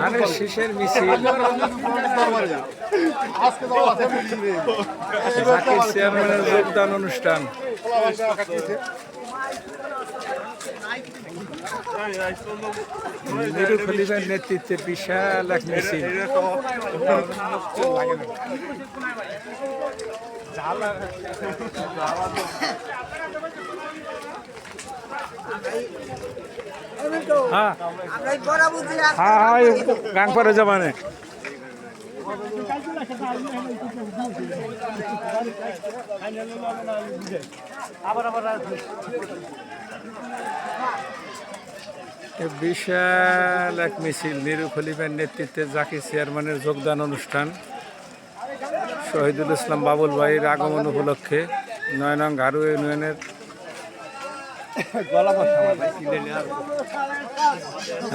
ধানের শীষের মিছিল জাকির চেয়ারম্যানের যোগদান অনুষ্ঠান। মিরু খলিফার নেতৃত্বে বিশাল এক মিছিল। हाँ हाँ गांग पर जमाने বিশাল এক মিছিল মিরু খলিফার নেতৃত্বে জাকির চেয়ারম্যানের যোগদান অনুষ্ঠান। শহীদুল ইসলাম বাবুল ভাইয়ের আগমন উপলক্ষে ৯ নং ঘারু ইউনিয়নের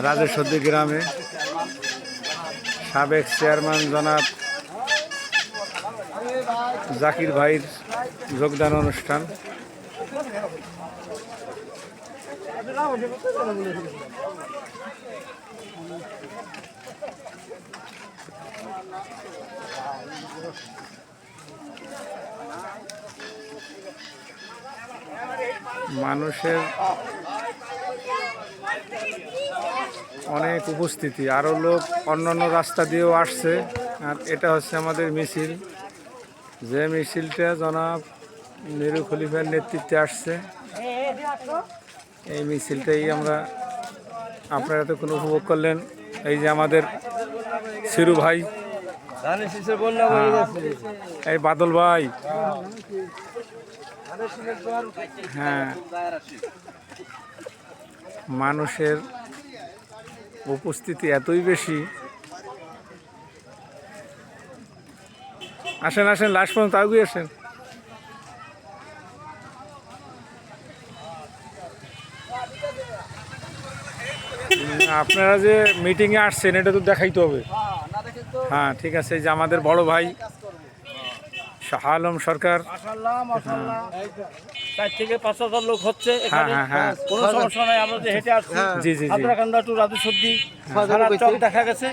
রাজেশ্বরদী গ্রামে সাবেক চেয়ারম্যান জনাব জাকির ভাইয়ের যোগদান অনুষ্ঠান। মানুষের অনেক উপস্থিতি, আরও লোক অন্যান্য রাস্তা দিয়েও আসছে। আর এটা হচ্ছে আমাদের মিছিল, যে মিছিলটা জনাব মিরু খলিফার নেতৃত্বে আসছে। এই মিছিলটাই আপনারা এতক্ষণ উপভোগ করলেন। এই যে আমাদের সিরু ভাই, এই বাদল ভাই, হ্যাঁ, মানুষের উপস্থিতি এতই বেশি। আসেন আসেন, লাস্ট পর্যন্ত আগুই আসেন। আপনারা যে মিটিংয়ে আসছেন এটা তো দেখাইতে হবে। হ্যাঁ ঠিক আছে। এই যে আমাদের বড় ভাই শাহ আলম সরকার, 4 থেকে 5,000 লোক হচ্ছে এখানে, কোনো সমস্যা নাই। আমরা যে হেঁটে আসছি হাজরাকান্দা টু রাজেশ্বরদী সারা চক দেখা গেছে।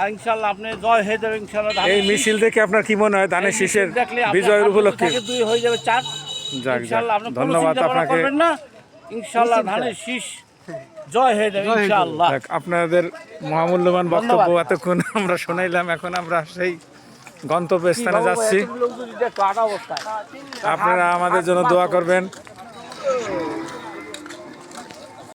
আর ইনশাআল্লাহ আপনি জয় হয়ে যাবে ইনশাআল্লাহ। এই মিছিল থেকে আপনার কি মনে হয় ধানের শীষের বিজয়ের উপলক্ষে? 2 হয়ে যাবে 4 ইনশাআল্লাহ। আপনি ধন্যবাদ আপনাকে। না ইনশাআল্লাহ ধানের শীষ জয় হয়ে যাবে ইনশাআল্লাহ। আপনাদের মহামূল্যবান বক্তব্য এতক্ষণ আমরা শোনাইলাম। এখন আমরা সেই গন্তব্যস্থানে যাচ্ছি। আপনারা আমাদের জন্য দোয়া করবেন।